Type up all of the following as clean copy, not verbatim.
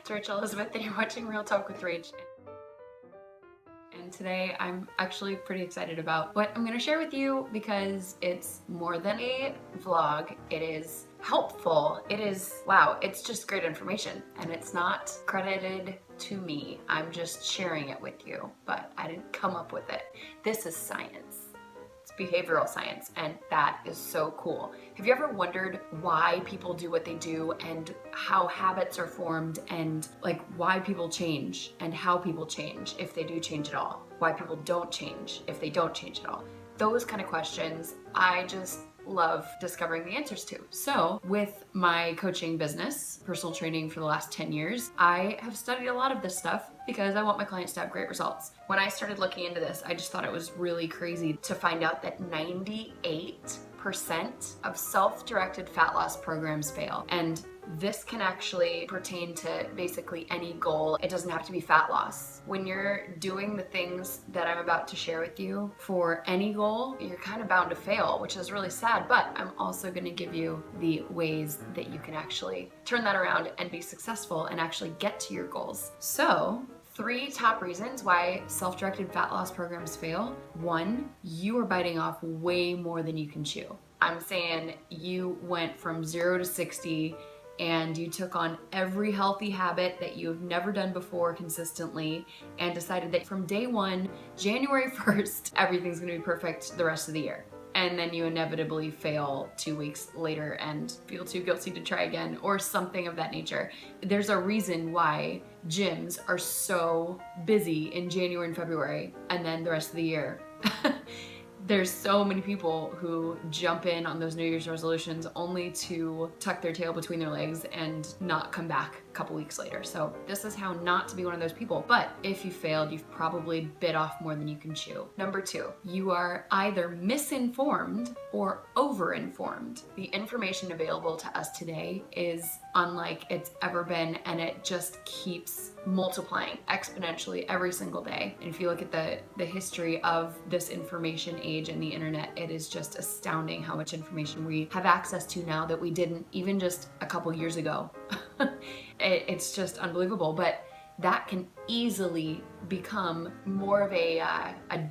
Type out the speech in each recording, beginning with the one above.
It's Rachel Elizabeth and you're watching Real Talk with Rach. And today I'm actually pretty excited about what I'm going to share with you because it's more than a vlog. It is helpful. It is, wow, it's just great information and it's not credited to me. I'm just sharing it with you, but I didn't come up with it. This is science. It's behavioral science, and that is so cool. Have you ever wondered why people do what they do and how habits are formed and like why people change and how people change if they do change at all? Why people don't change if they don't change at all? Those kind of questions I just love discovering the answers to. So with my coaching business, personal training for the last 10 years, I have studied a lot of this stuff because I want my clients to have great results. When I started looking into this, I just thought it was really crazy to find out that 98% of self-directed fat loss programs fail. And this can actually pertain to basically any goal. It doesn't have to be fat loss. When you're doing the things that I'm about to share with you for any goal, you're kind of bound to fail, which is really sad, but I'm also going to give you the ways that you can actually turn that around and be successful and actually get to your goals. So, 3 top reasons why self-directed fat loss programs fail. 1, you are biting off way more than you can chew. I'm saying you went from 0 to 60 and you took on every healthy habit that you've never done before consistently and decided that from day 1, January 1st, everything's gonna be perfect the rest of the year. And then you inevitably fail 2 weeks later and feel too guilty to try again or something of that nature. There's a reason why gyms are so busy in January and February and then the rest of the year. There's so many people who jump in on those New Year's resolutions only to tuck their tail between their legs and not come back a couple weeks later. So this is how not to be one of those people. But if you failed, you've probably bit off more than you can chew. Number 2, you are either misinformed or overinformed. The information available to us today is unlike it's ever been, and it just keeps multiplying exponentially every single day. And if you look at the history of this information age and the internet, it is just astounding how much information we have access to now that we didn't even just a couple years ago. It's just unbelievable, but that can easily become more of a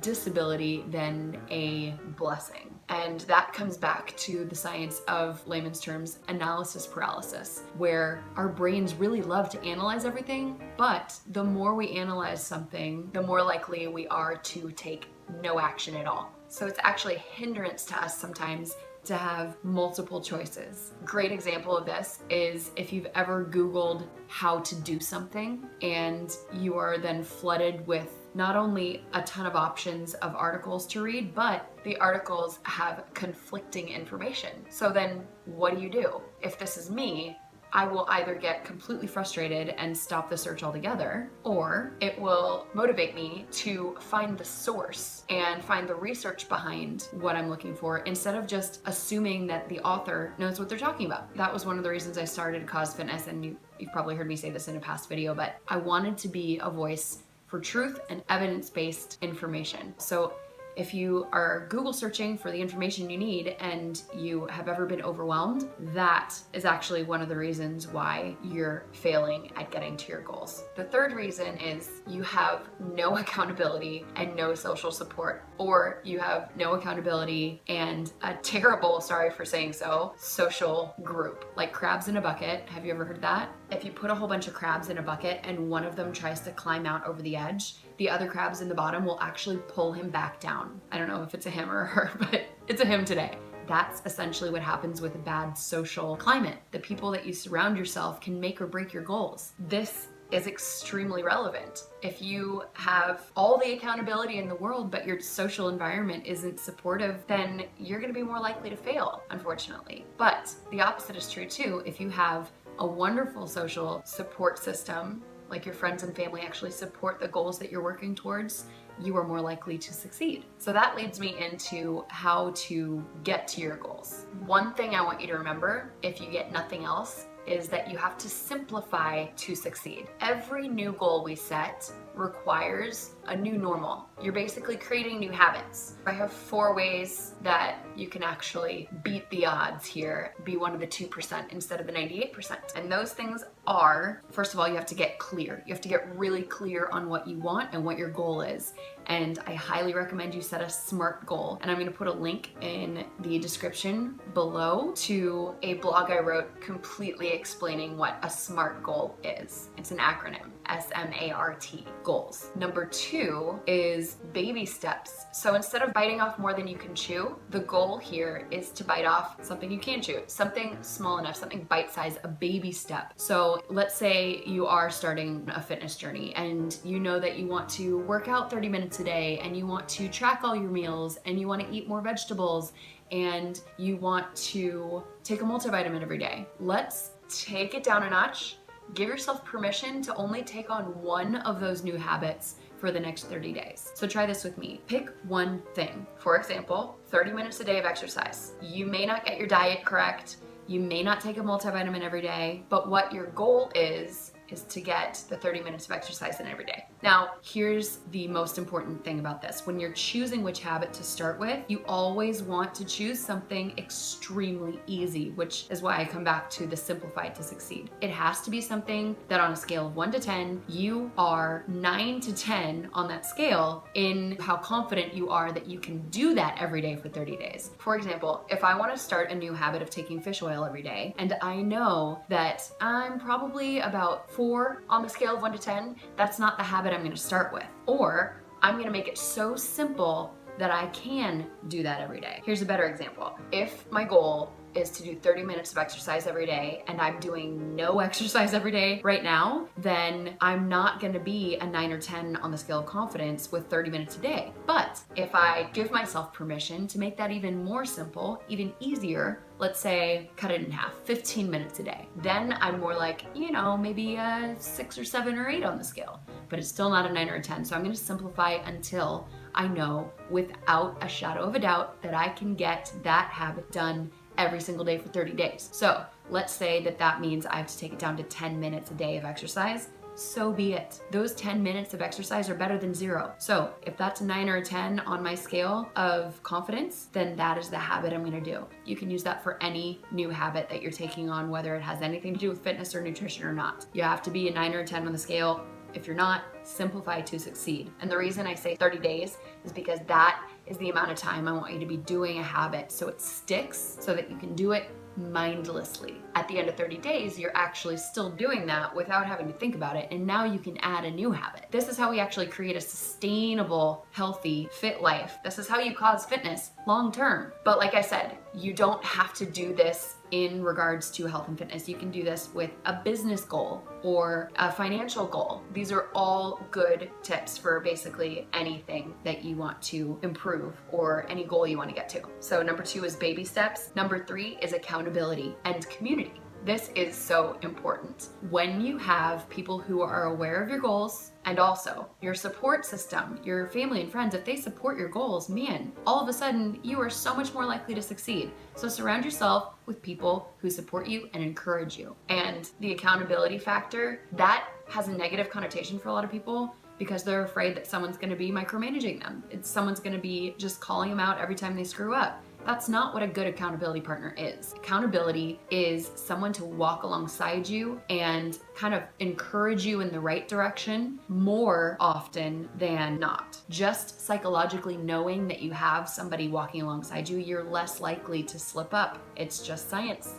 disability than a blessing. And that comes back to the science of layman's terms, analysis paralysis, where our brains really love to analyze everything, but the more we analyze something, the more likely we are to take no action at all. So it's actually a hindrance to us sometimes to have multiple choices. Great example of this is if you've ever Googled how to do something and you are then flooded with not only a ton of options of articles to read, but the articles have conflicting information. So then what do? If this is me, I will either get completely frustrated and stop the search altogether, or it will motivate me to find the source and find the research behind what I'm looking for instead of just assuming that the author knows what they're talking about. That was one of the reasons I started Cause Fitness, and you've probably heard me say this in a past video, but I wanted to be a voice for truth and evidence-based information. So if you are Google searching for the information you need and you have ever been overwhelmed, that is actually one of the reasons why you're failing at getting to your goals. The 3rd reason is you have no accountability and no social support, or you have no accountability and a terrible, sorry for saying so, social group. Like crabs in a bucket. Have you ever heard that? If you put a whole bunch of crabs in a bucket and one of them tries to climb out over the edge, the other crabs in the bottom will actually pull him back down. I don't know if it's a him or a her, but it's a him today. That's essentially what happens with a bad social climate. The people that you surround yourself can make or break your goals. This is extremely relevant. If you have all the accountability in the world, but your social environment isn't supportive, then you're gonna be more likely to fail, unfortunately. But the opposite is true too. If you have a wonderful social support system, like your friends and family actually support the goals that you're working towards, you are more likely to succeed. So that leads me into how to get to your goals. One thing I want you to remember, if you get nothing else, is that you have to simplify to succeed. Every new goal we set requires a new normal. You're basically creating new habits. I have 4 ways that you can actually beat the odds here, be one of the 2% instead of the 98%. And those things are, first of all, you have to get clear. You have to get really clear on what you want and what your goal is. And I highly recommend you set a SMART goal. And I'm gonna put a link in the description below to a blog I wrote completely explaining what a SMART goal is. It's an acronym, SMART, goals. Number 2 is baby steps. So instead of biting off more than you can chew, the goal here is to bite off something you can chew, something small enough, something bite-sized, a baby step. So let's say you are starting a fitness journey and you know that you want to work out 30 minutes a day and you want to track all your meals and you want to eat more vegetables and you want to take a multivitamin every day. Let's take it down a notch. Give yourself permission to only take on one of those new habits for the next 30 days. So try this with me. Pick one thing. For example, 30 minutes a day of exercise. You may not get your diet correct. You may not take a multivitamin every day, but what your goal is to get the 30 minutes of exercise in every day. Now, here's the most important thing about this. When you're choosing which habit to start with, you always want to choose something extremely easy, which is why I come back to the simplified to succeed. It has to be something that on a scale of 1 to 10, you are 9 to 10 on that scale in how confident you are that you can do that every day for 30 days. For example, if I want to start a new habit of taking fish oil every day, and I know that I'm probably about 4 on the scale of 1 to 10, that's not the habit I'm going to start with. Or I'm going to make it so simple that I can do that every day. Here's a better example. If my goal is to do 30 minutes of exercise every day and I'm doing no exercise every day right now, then I'm not gonna be a 9 or 10 on the scale of confidence with 30 minutes a day. But if I give myself permission to make that even more simple, even easier, let's say cut it in half, 15 minutes a day, then I'm more like, maybe a 6 or 7 or 8 on the scale, but it's still not a 9 or a 10. So I'm gonna simplify until I know without a shadow of a doubt that I can get that habit done every single day for 30 days. So let's say that means I have to take it down to 10 minutes a day of exercise. So be it. Those 10 minutes of exercise are better than 0. So if that's a 9 or a 10 on my scale of confidence, then that is the habit I'm gonna do. You can use that for any new habit that you're taking on, whether it has anything to do with fitness or nutrition or not. You have to be a 9 or a 10 on the scale. If you're not, simplify to succeed. And the reason I say 30 days is because that is the amount of time I want you to be doing a habit so it sticks, so that you can do it mindlessly. At the end of 30 days, you're actually still doing that without having to think about it, and now you can add a new habit. This is how we actually create a sustainable, healthy, fit life. This is how you cause fitness long term. But like I said, you don't have to do this in regards to health and fitness. You can do this with a business goal or a financial goal. These are all good tips for basically anything that you want to improve or any goal you want to get to. So number 2 is baby steps. Number 3 is accountability and community. This is so important. When you have people who are aware of your goals, and also your support system, your family and friends, if they support your goals, man, all of a sudden you are so much more likely to succeed. So surround yourself with people who support you and encourage you. And the accountability factor, that has a negative connotation for a lot of people because they're afraid that someone's gonna be micromanaging them. Someone's gonna be just calling them out every time they screw up. That's not what a good accountability partner is. Accountability is someone to walk alongside you and kind of encourage you in the right direction more often than not. Just psychologically knowing that you have somebody walking alongside you, you're less likely to slip up. It's just science.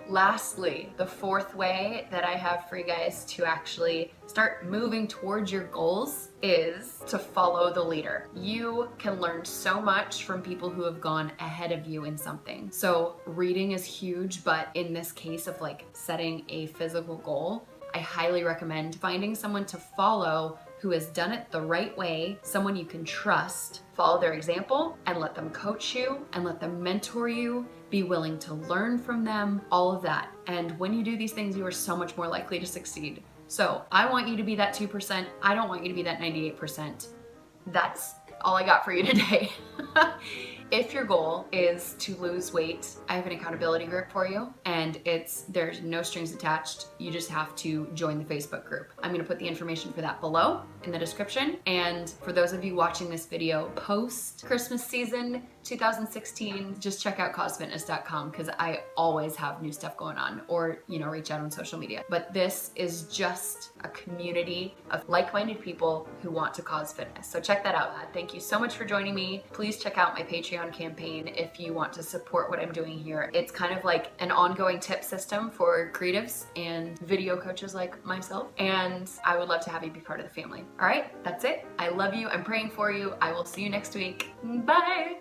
Lastly, the 4th way that I have for you guys to actually start moving towards your goals is to follow the leader. You can learn so much from people who have gone ahead of you in something. So reading is huge, but in this case of like setting a physical goal, I highly recommend finding someone to follow who has done it the right way, someone you can trust. Follow their example and let them coach you and let them mentor you. Be willing to learn from them, all of that. And when you do these things, you are so much more likely to succeed. So I want you to be that 2%. I don't want you to be that 98%. That's all I got for you today. If your goal is to lose weight, I have an accountability group for you, and there's no strings attached. You just have to join the Facebook group. I'm gonna put the information for that below in the description. And for those of you watching this video post Christmas season 2016, just check out causefitness.com because I always have new stuff going on, or reach out on social media. But this is just a community of like-minded people who want to cause fitness. So check that out. Thank you so much for joining me. Please check out my Patreon campaign if you want to support what I'm doing here. It's kind of like an ongoing tip system for creatives and video coaches like myself, and I would love to have you be part of the family. All right, that's it. I love you. I'm praying for you. I will see you next week. Bye.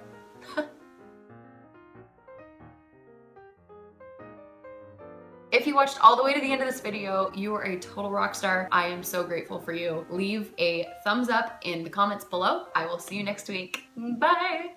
If you watched all the way to the end of this video, you are a total rock star. I am so grateful for you. Leave a thumbs up in the comments below. I will see you next week. Bye.